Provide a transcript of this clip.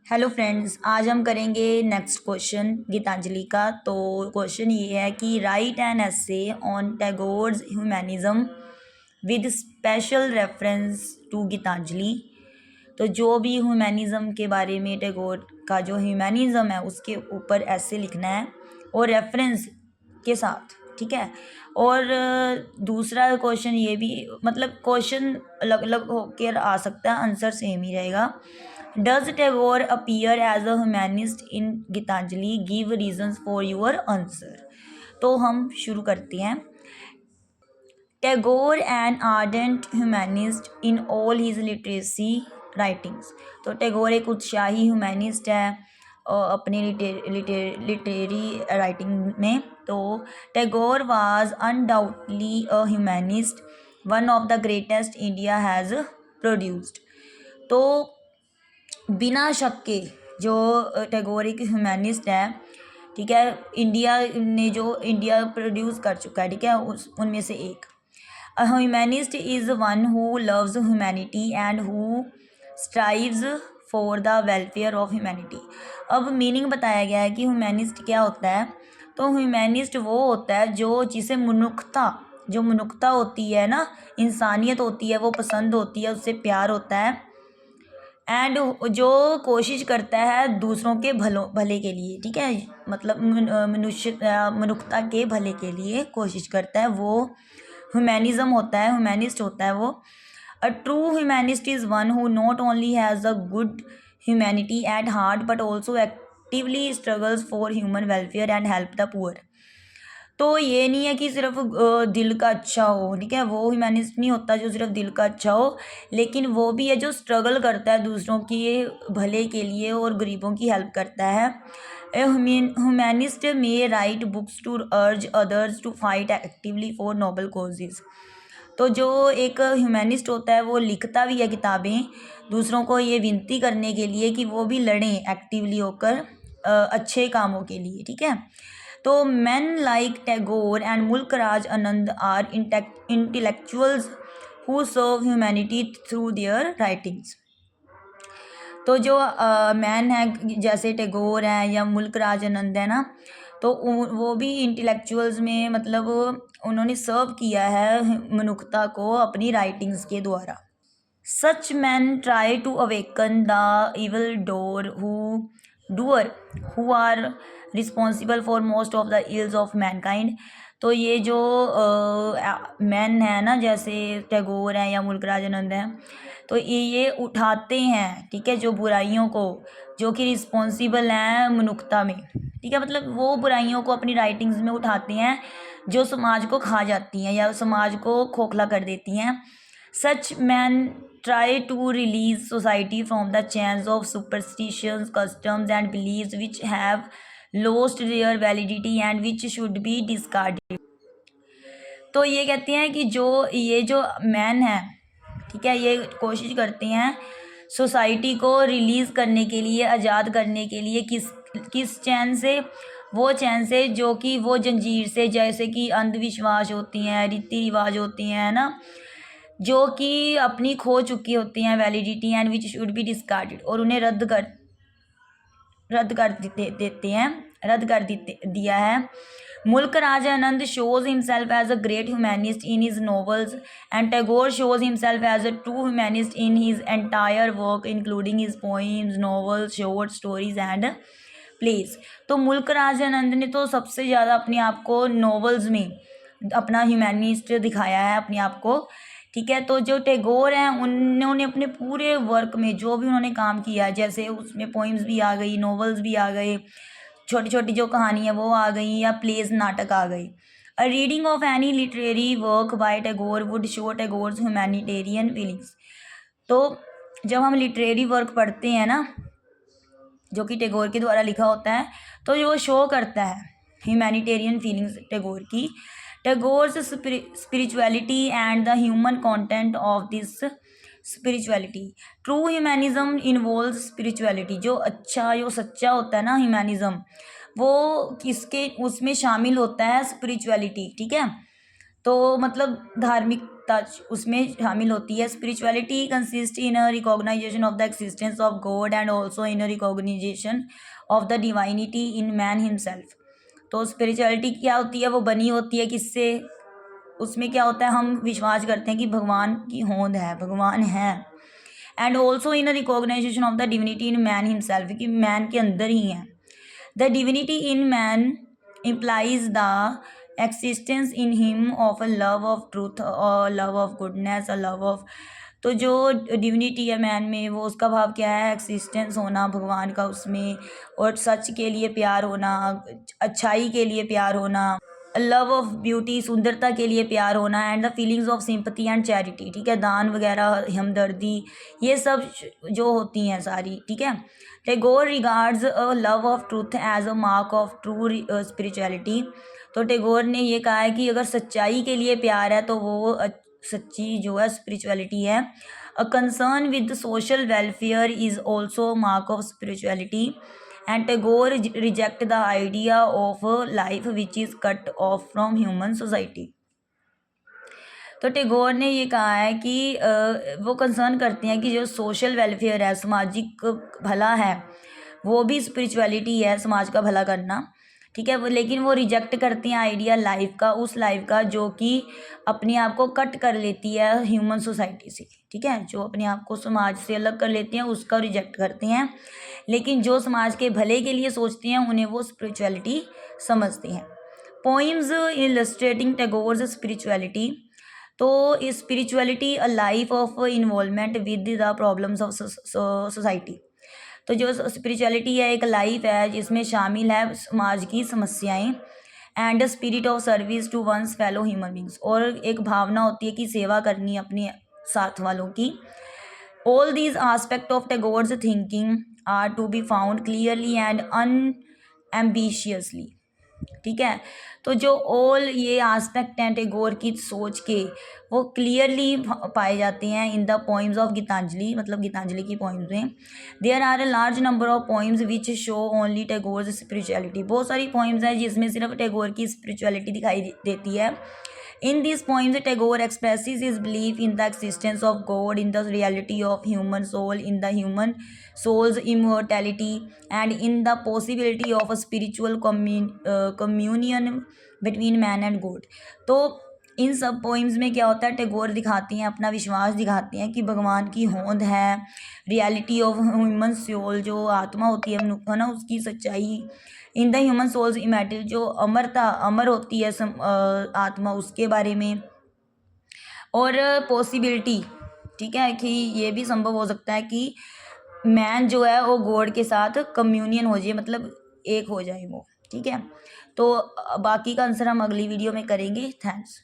Hello friends, आज हम करेंगे नेक्स्ट क्वेश्चन गीतांजलि का। तो क्वेश्चन ये है कि write an essay on Tagore's humanism with special reference to Gitanjali. तो जो भी ह्यूमैनिज्म के बारे में टैगोर का जो ह्यूमैनिज्म है उसके ऊपर ऐसे लिखना है और रेफरेंस के साथ, ठीक है। और दूसरा क्वेश्चन ये भी, मतलब क्वेश्चन अलग अलग होकर आ सकता है, आंसर सेम ही रहेगा। Does Tagore appear as a humanist in Gitanjali, give reasons for your answer. तो हम शुरू करते हैं। Tagore an ardent humanist in all his literacy writings. तो टैगोर एक उत्साही ह्यूमैनिस्ट है अपनी लिटरेरी राइटिंग में। तो Tagore was undoubtedly a humanist, one of the greatest India has produced. तो बिना शक के जो टैगोर एक ह्यूमैनिस्ट है, ठीक है, इंडिया प्रोड्यूस कर चुका है, ठीक है, उस उनमें से एक। A humanist is one who loves humanity and who strives for the welfare of humanity. अब मीनिंग बताया गया है कि ह्यूमैनिस्ट क्या होता है। तो ह्यूमैनिस्ट वो होता है जिसे मनुष्यता होती है ना, इंसानियत होती है, वो पसंद होती है, उससे प्यार होता है, एंड जो कोशिश करता है दूसरों के भले के लिए, ठीक है, मतलब मनुष्यता के भले के लिए कोशिश करता है, वो ह्यूमैनिज्म होता है, ह्यूमैनिस्ट होता है वो। A true humanist is one who not only has a good humanity at heart but also actively struggles for human welfare and help the poor. तो ये नहीं है कि सिर्फ दिल का अच्छा हो, ठीक है, वो ह्यूमैनिस्ट नहीं होता जो सिर्फ दिल का अच्छा हो, लेकिन वो भी है जो स्ट्रगल करता है दूसरों के भले के लिए और गरीबों की हेल्प करता है। A humanist may write books to urge others to fight actively for noble causes. तो जो एक ह्यूमैनिस्ट होता है वो लिखता भी है किताबें दूसरों को ये विनती करने के लिए कि वो भी लड़ें एक्टिवली होकर अच्छे कामों के लिए, ठीक है। तो man like Tagore and Mulk Raj Anand are intellectuals who serve humanity through their writings. तो जो मैन है जैसे टैगोर हैं या मुल्क राज आनंद है ना, तो वो भी इंटेलेक्चुअल्स में, मतलब उन्होंने सर्व किया है मनुष्यता को अपनी राइटिंग्स के द्वारा। Such man try to awaken the evil doer who are responsible for most of the ills of mankind. तो ये जो मैन है ना, जैसे टैगोर हैं या मुल्कराज आनंद हैं, तो ये उठाते हैं, ठीक है, जो बुराइयों को, जो कि रिस्पॉन्सिबल हैं मनुष्यता में, ठीक है, मतलब वो बुराइयों को अपनी राइटिंग्स में उठाते हैं जो समाज को खा जाती हैं या समाज को खोखला कर देती हैं। सच man try to release society from the chains of superstitions, customs and beliefs which have lost their validity and which should be discarded। तो ये कहते हैं कि ये जो मैन है, ठीक है, ये कोशिश करते हैं सोसाइटी को रिलीज़ करने के लिए, आज़ाद करने के लिए, किस चैन से, वो चैन से जो कि वो जंजीर से, जैसे कि अंधविश्वास होती हैं, रीति रिवाज होती हैं ना, जो कि अपनी खो चुकी होती हैं validity and which should be discarded, और उन्हें रद्द कर दिया है। मुल्क राज आनंद shows himself as a great humanist in his novels and Tagore shows himself as a true humanist in his entire work including his poems, novels, short stories and plays। तो मुल्क राज आनंद ने तो सबसे ज़्यादा अपने आप को नॉवेल्स में अपना ह्यूमैनिस्ट दिखाया है अपने आप को, ठीक है। तो जो टैगोर हैं उन्होंने अपने पूरे वर्क में जो भी उन्होंने काम किया, जैसे उसमें पोइम्स भी आ गई, नॉवेल्स भी आ गए, छोटी छोटी जो कहानी है वो आ गई, या प्लेस, नाटक आ गई। A reading of any literary work by Tagore would show Tagore's humanitarian feelings. तो जब हम लिटरेरी वर्क पढ़ते हैं ना, जो कि टैगोर के द्वारा लिखा होता है, तो वो शो करता है ह्यूमैनिटेरियन फीलिंग्स टैगोर की। Tagore's spirituality and the human content of this spirituality. True humanism involves spirituality. जो सच्चा होता है ना ह्यूमैनिज्म, वो किसके उसमें शामिल होता है, स्पिरिचुअलिटी, ठीक है। तो मतलब धार्मिक टच उसमें शामिल होती है। Spirituality consist in a recognition of the existence of God and also in a recognization of the divinity in man himself. तो स्पिरिचुअलिटी क्या होती है, वो बनी होती है किससे, उसमें क्या होता है, हम विश्वास करते हैं कि भगवान की होंद है, भगवान है। And also in a recognition of the divinity in man himself, कि मैन के अंदर ही है। The divinity in man implies the existence in him of a love of truth or love of goodness or love of, तो जो divinity है man में, वो उसका भाव क्या है, एक्सिस्टेंस होना भगवान का उसमें, और सच के लिए प्यार होना, अच्छाई के लिए प्यार होना, लव ऑफ ब्यूटी, सुंदरता के लिए प्यार होना, and the feelings of sympathy and charity, ठीक है, दान वगैरह, हमदर्दी, ये सब जो होती हैं सारी, ठीक है। Tagore regards a love of truth as a mark of true spirituality. तो टैगोर ने ये कहा है कि अगर सच्चाई के लिए प्यार है तो वो सच्ची जो है स्पिरिचुअलिटी है। A concern with social welfare is also mark of spirituality, and Tagore reject the idea of life which is cut off from human society. तो टैगोर ने ये कहा है कि वो कंसर्न करते हैं कि जो सोशल वेलफेयर है, सामाजिक भला है, वो भी स्पिरिचुअलिटी है, समाज का भला करना, ठीक है। वो लेकिन वो रिजेक्ट करती हैं आइडिया लाइफ का, उस लाइफ का जो कि अपने आप को कट कर लेती है ह्यूमन सोसाइटी से, ठीक है, जो अपने आप को समाज से अलग कर लेती हैं उसका रिजेक्ट करते हैं। लेकिन जो समाज के भले के लिए सोचते हैं उन्हें वो स्पिरिचुअलिटी समझते हैं। Poems illustrating Tagore's spirituality. तो spirituality a life of involvement with the problems of society. तो जो स्पिरिचुअलिटी है एक लाइफ है जिसमें शामिल है समाज की समस्याएं, and spirit of service to one's fellow human beings, और एक भावना होती है कि सेवा करनी अपने साथ वालों की। All these aspect of Tagore's thinking are to be found clearly and unambitiously, ठीक है। तो जो ऑल ये आस्पेक्ट हैं टैगोर की सोच के, वो क्लियरली पाए जाते हैं in the poems of Gitanjali, मतलब गीतांजलि की पोइम्स में। There are a large number of poems which show only Tagore's spirituality. बहुत सारी पोइम्स हैं जिसमें सिर्फ टैगोर की स्पिरिचुअलिटी दिखाई देती है। In these poems, Tagore expresses his belief in the existence of God, in the reality of human soul, in the human soul's immortality, and in the possibility of a spiritual communion between man and God. तो इन सब poems में क्या होता है, टैगोर दिखाती हैं अपना विश्वास, दिखाती हैं कि भगवान की होंद है, रियलिटी ऑफ ह्यूमन सोल, जो आत्मा होती है ना, उसकी सच्चाई, in the human souls immortal, जो अमरता, अमर होती है आत्मा, उसके बारे में, और पॉसिबिलिटी, ठीक है, कि ये भी संभव हो सकता है कि मैन जो है वो गॉड के साथ कम्युनियन हो जाए, मतलब एक हो जाए वो, ठीक है। तो बाकी का आंसर हम अगली वीडियो में करेंगे। थैंक्स।